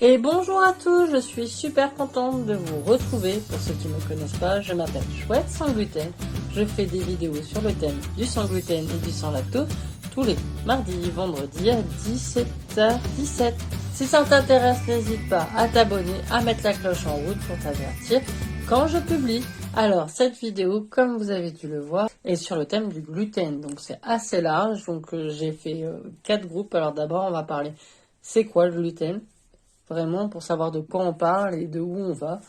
Et bonjour à tous, je suis super contente de vous retrouver. Pour ceux qui ne me connaissent pas, je m'appelle Chouette sans gluten. Je fais des vidéos sur le thème du sans gluten et du sans lactose tous les mardis, vendredis à 17h17. Si ça t'intéresse, n'hésite pas à t'abonner, à mettre la cloche en route pour t'avertir quand je publie. Alors, cette vidéo, comme vous avez dû le voir, est sur le thème du gluten. Donc, c'est assez large. Donc, j'ai fait 4 groupes. Alors, d'abord, on va parler c'est quoi le gluten ? Vraiment pour savoir de quoi on parle et de où on va.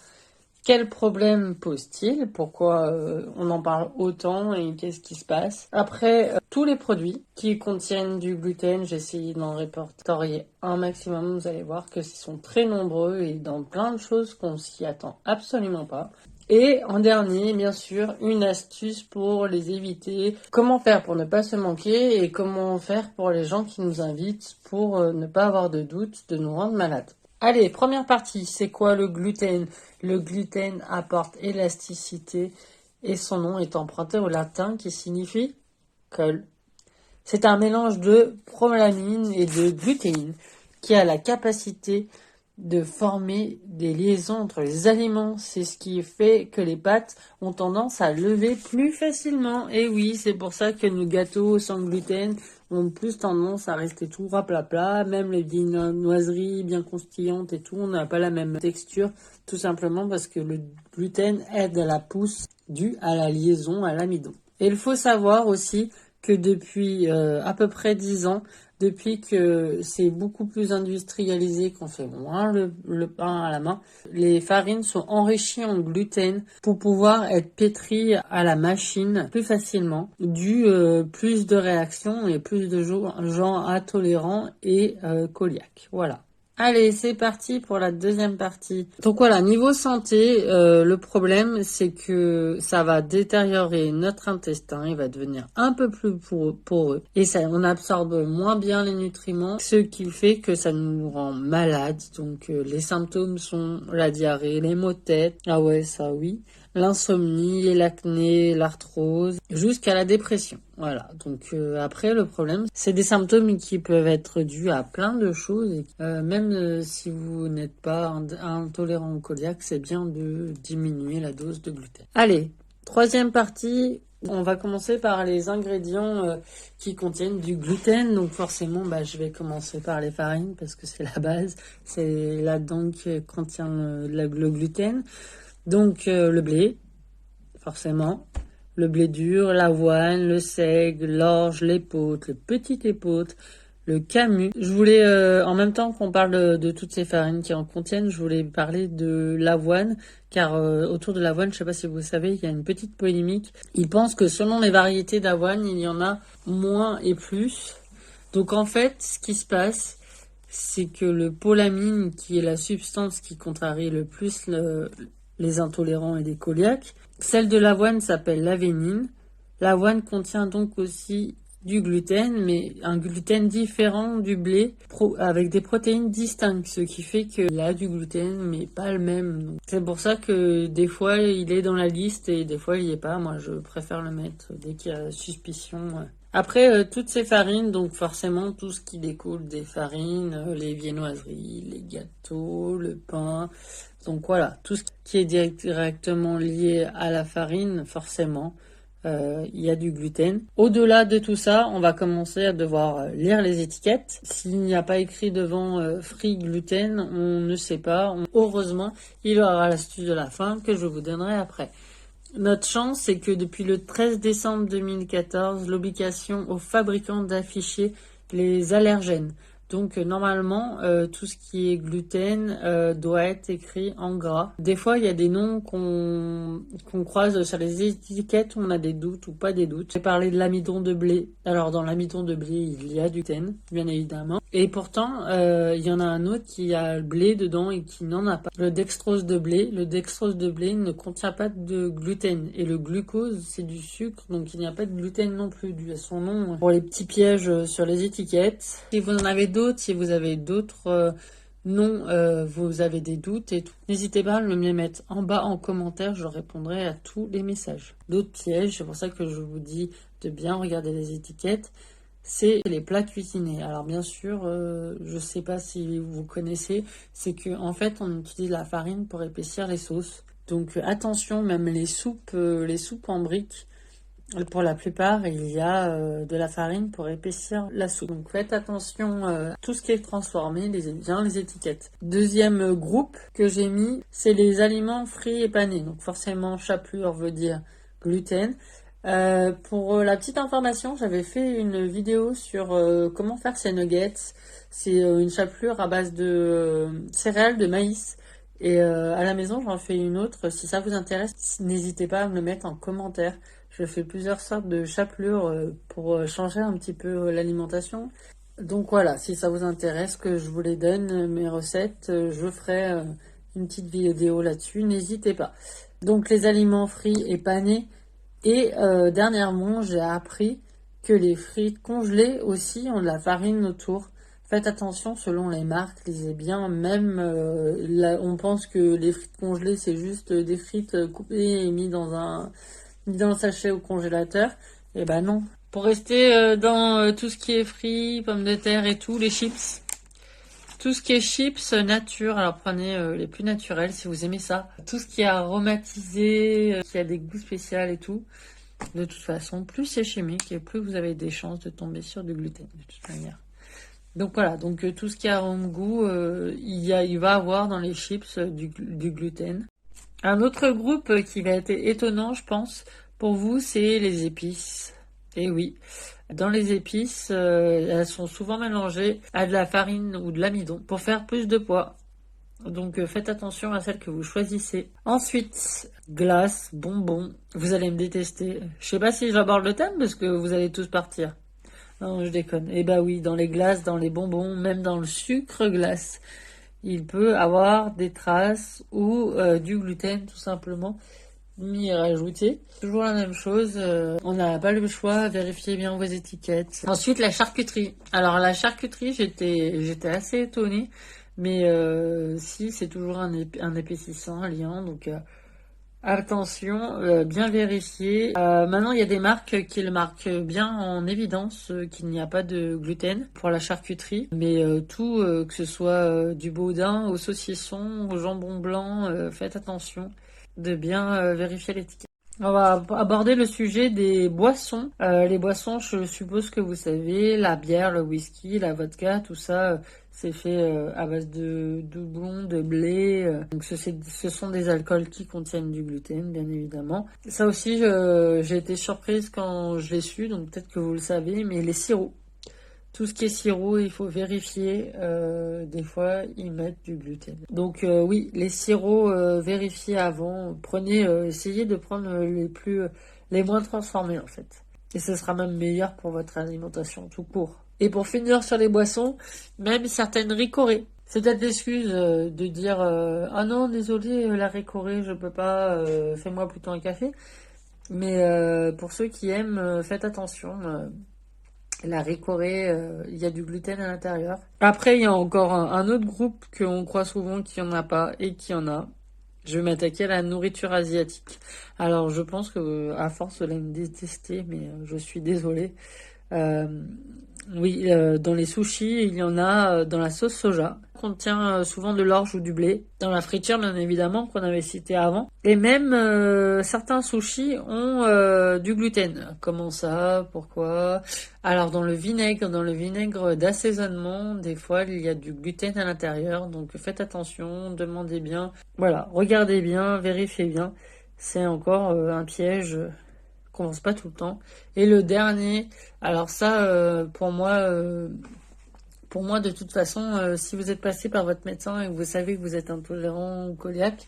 Quel problème pose-t-il? Pourquoi on en parle autant et qu'est-ce qui se passe? Après, tous les produits qui contiennent du gluten, j'ai essayé d'en répertorier un maximum. Vous allez voir que ce sont très nombreux et dans plein de choses qu'on s'y attend absolument pas. Et en dernier, bien sûr, une astuce pour les éviter. Comment faire pour ne pas se manquer et comment faire pour les gens qui nous invitent pour ne pas avoir de doute de nous rendre malades. Allez, première partie, c'est quoi le gluten? Le gluten apporte élasticité et son nom est emprunté au latin qui signifie colle. C'est un mélange de prolamine et de glutéine qui a la capacité de former des liaisons entre les aliments. C'est ce qui fait que les pâtes ont tendance à lever plus facilement. Et oui, c'est pour ça que nos gâteaux sans gluten ont plus tendance à rester tout raplapla. Même les viennoiseries bien croustillantes et tout, on n'a pas la même texture. Tout simplement parce que le gluten aide à la pousse due à la liaison à l'amidon. Et il faut savoir aussi que depuis à peu près 10 ans, depuis que c'est beaucoup plus industrialisé, qu'on fait moins le pain à la main, les farines sont enrichies en gluten pour pouvoir être pétries à la machine plus facilement, dû plus de réactions et plus de gens intolérants et cœliaques. Voilà. Allez, c'est parti pour la deuxième partie. Donc voilà, niveau santé, le problème, c'est que ça va détériorer notre intestin, il va devenir un peu plus poreux et ça, on absorbe moins bien les nutriments, ce qui fait que ça nous rend malades. Donc les symptômes sont la diarrhée, les maux de tête, ah ouais, ça oui, l'insomnie, l'acné, l'arthrose, jusqu'à la dépression. Voilà, donc après le problème, c'est des symptômes qui peuvent être dus à plein de choses. Même si vous n'êtes pas intolérant au cœliaque, c'est bien de diminuer la dose de gluten. Allez, troisième partie, on va commencer par les ingrédients qui contiennent du gluten. Donc forcément, je vais commencer par les farines parce que c'est la base. C'est là-dedans que contient le gluten. Donc le blé, forcément. Le blé dur, l'avoine, le seigle, l'orge, l'épeautre, le petit épeautre, le camus. Je voulais, en même temps qu'on parle de toutes ces farines qui en contiennent, je voulais parler de l'avoine, car autour de l'avoine, je ne sais pas si vous savez, il y a une petite polémique. Ils pensent que selon les variétés d'avoine, il y en a moins et plus. Donc en fait, ce qui se passe, c'est que le polamine, qui est la substance qui contrarie le plus les intolérants et les cœliaques, celle de l'avoine s'appelle l'avénine. L'avoine contient donc aussi du gluten, mais un gluten différent du blé, avec des protéines distinctes, ce qui fait qu'il a du gluten, mais pas le même. Donc, c'est pour ça que des fois, il est dans la liste et des fois, il n'y est pas. Moi, je préfère le mettre dès qu'il y a suspicion. Après, toutes ces farines, donc forcément, tout ce qui découle des farines, les viennoiseries, les gâteaux, le pain. Donc voilà, tout ce qui est directement lié à la farine, forcément, il y a du gluten. Au-delà de tout ça, on va commencer à devoir lire les étiquettes. S'il n'y a pas écrit devant free gluten, on ne sait pas. Heureusement, il y aura l'astuce de la fin que je vous donnerai après. Notre chance, c'est que depuis le 13 décembre 2014, l'obligation aux fabricants d'afficher les allergènes. Donc normalement, tout ce qui est gluten doit être écrit en gras. Des fois, il y a des noms qu'on croise sur les étiquettes, on a des doutes ou pas des doutes. J'ai parlé de l'amidon de blé. Alors dans l'amidon de blé, il y a du gluten, bien évidemment. Et pourtant, il y en a un autre qui a le blé dedans et qui n'en a pas. Le dextrose de blé. Le dextrose de blé ne contient pas de gluten. Et le glucose, c'est du sucre, donc il n'y a pas de gluten non plus, dû à son nom. Pour les petits pièges sur les étiquettes. Si vous en avez d'autres, si vous avez d'autres noms, vous avez des doutes et tout, n'hésitez pas à me les mettre en bas en commentaire, je répondrai à tous les messages. D'autres pièges, c'est pour ça que je vous dis de bien regarder les étiquettes. c'est les plats cuisinés. Alors bien sûr, je sais pas si vous connaissez, c'est que en fait on utilise la farine pour épaissir les sauces. Donc attention, même les soupes en briques, pour la plupart, il y a de la farine pour épaissir la soupe. Donc faites attention à tout ce qui est transformé, lisez bien les étiquettes. Deuxième groupe que j'ai mis, c'est les aliments frits et panés. Donc forcément, chapelure veut dire gluten. Pour la petite information, j'avais fait une vidéo sur comment faire ces nuggets. C'est une chapelure à base de céréales de maïs. Et à la maison, j'en fais une autre. Si ça vous intéresse, n'hésitez pas à me le mettre en commentaire. Je fais plusieurs sortes de chapelures pour changer un petit peu l'alimentation. Donc voilà, si ça vous intéresse que je vous les donne, mes recettes, je ferai une petite vidéo là-dessus. N'hésitez pas. Donc les aliments frits et panés. Et dernièrement, j'ai appris que les frites congelées aussi ont de la farine autour. Faites attention selon les marques, lisez bien. Même là, on pense que les frites congelées, c'est juste des frites coupées et mis dans le sachet au congélateur. Et ben non. Pour rester dans tout ce qui est frites, pommes de terre et tout, les chips. Tout ce qui est chips nature, alors prenez les plus naturels si vous aimez ça. Tout ce qui est aromatisé, qui a des goûts spéciaux et tout. De toute façon, plus c'est chimique et plus vous avez des chances de tomber sur du gluten, de toute manière. Donc voilà, donc tout ce qui a arôme-goût, il va avoir dans les chips du gluten. Un autre groupe qui va être étonnant, je pense, pour vous, c'est les épices. Et oui, dans les épices, elles sont souvent mélangées à de la farine ou de l'amidon pour faire plus de poids. Donc faites attention à celle que vous choisissez. Ensuite, glace, bonbons. Vous allez me détester. Je sais pas si j'aborde le thème parce que vous allez tous partir. Non, je déconne. Eh bah oui, dans les glaces, dans les bonbons, même dans le sucre glace, il peut avoir des traces ou du gluten tout simplement m'y rajouter. Toujours la même chose, on n'a pas le choix, vérifiez bien vos étiquettes. Ensuite, la charcuterie. Alors la charcuterie, j'étais assez étonnée, mais si, c'est toujours un épaississant, un liant, donc attention, bien vérifier. Maintenant, il y a des marques qui le marquent bien en évidence qu'il n'y a pas de gluten pour la charcuterie, mais tout, que ce soit du boudin au saucisson, au jambon blanc, faites attention de bien vérifier l'étiquette. On va aborder le sujet des boissons. Les boissons, je suppose que vous savez, la bière, le whisky, la vodka, tout ça, c'est fait à base de doublons, de blé. Donc ce sont des alcools qui contiennent du gluten, bien évidemment. Ça aussi, j'ai été surprise quand je l'ai su, donc peut-être que vous le savez, mais les sirops. Tout ce qui est sirop, il faut vérifier. Des fois, ils mettent du gluten. Donc oui, les sirops, vérifiez avant. Essayez de prendre les moins transformés en fait. Et ce sera même meilleur pour votre alimentation tout court. Et pour finir sur les boissons, même certaines ricorées. C'est peut-être l'excuse de dire ah non, désolé, la ricorée, je peux pas. Fais-moi plutôt un café. Mais pour ceux qui aiment, faites attention. La ricorée, il y a du gluten à l'intérieur. Après, il y a encore un autre groupe qu'on croit souvent qu'il n'y en a pas et qu'il y en a. Je vais m'attaquer à la nourriture asiatique. Alors, je pense que à force, vous allez me détester, mais je suis désolée. Oui, dans les sushis, il y en a dans la sauce soja. Contient souvent de l'orge ou du blé. Dans la friture, bien évidemment, qu'on avait cité avant. Et même certains sushis ont du gluten. Comment ça? Pourquoi? Alors dans le vinaigre d'assaisonnement, des fois il y a du gluten à l'intérieur. Donc faites attention, demandez bien. Voilà, regardez bien, vérifiez bien. C'est encore un piège qu'on pense pas tout le temps. Et le dernier, alors ça, pour moi, de toute façon, si vous êtes passé par votre médecin et que vous savez que vous êtes intolérant ou cœliaque,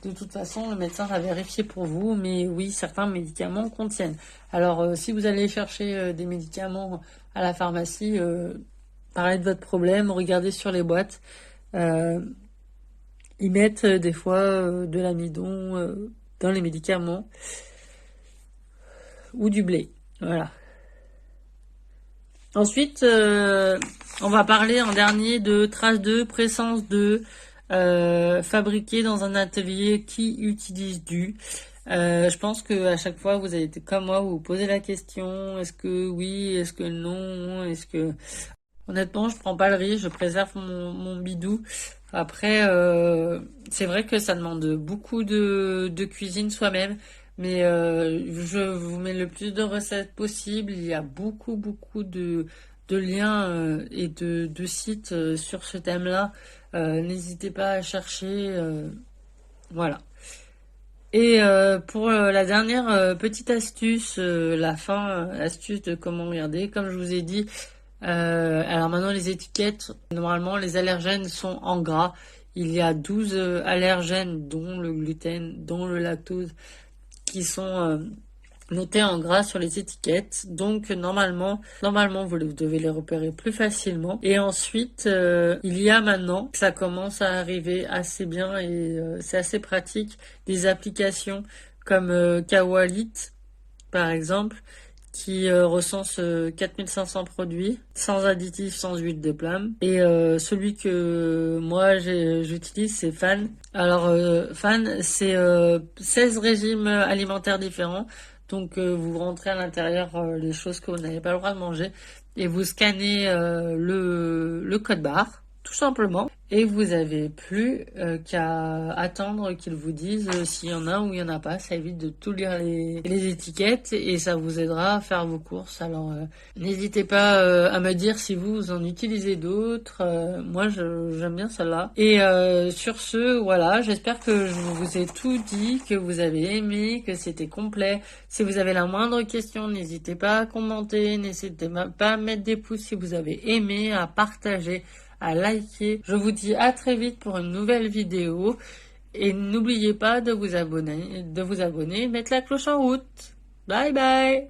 de toute façon, le médecin va vérifier pour vous. Mais oui, certains médicaments contiennent. Alors, si vous allez chercher des médicaments à la pharmacie, parlez de votre problème, regardez sur les boîtes. Ils mettent des fois de l'amidon dans les médicaments ou du blé. Voilà. Ensuite, on va parler en dernier de traces de présence de fabriqué dans un atelier qui utilise du. Je pense que à chaque fois vous avez été comme moi, vous vous posez la question, est-ce que oui, est-ce que non, est-ce que... Honnêtement, je prends pas le risque, je préserve mon bidou. Après, c'est vrai que ça demande beaucoup de cuisine soi-même, mais je vous mets le plus de recettes possible. Il y a beaucoup de liens et de sites sur ce thème-là. N'hésitez pas à chercher. Voilà. Et pour la dernière petite astuce, la fin astuce de comment regarder, comme je vous ai dit, alors maintenant les étiquettes, normalement les allergènes sont en gras. Il y a 12 allergènes, dont le gluten, dont le lactose, qui sont notés en gras sur les étiquettes. Donc normalement vous devez les repérer plus facilement. Et ensuite, il y a maintenant, ça commence à arriver assez bien et c'est assez pratique, des applications comme Kawalit par exemple, qui recense 4500 produits, sans additifs, sans huile de palme. Et celui que moi j'utilise, c'est Fan. Alors Fan, c'est 16 régimes alimentaires différents. Donc vous rentrez à l'intérieur les choses que vous n'avez pas le droit de manger et vous scannez le code barre, tout simplement. Et vous avez plus qu'à attendre qu'ils vous disent s'il y en a ou il n'y en a pas. Ça évite de tout lire les étiquettes et ça vous aidera à faire vos courses. Alors n'hésitez pas à me dire si vous en utilisez d'autres. Moi j'aime bien celle-là. Et sur ce, voilà, j'espère que je vous ai tout dit, que vous avez aimé, que c'était complet. Si vous avez la moindre question, n'hésitez pas à commenter, n'hésitez pas à mettre des pouces si vous avez aimé, à partager, à liker. Je vous dis à très vite pour une nouvelle vidéo et n'oubliez pas de vous abonner, mettre la cloche en route. Bye bye.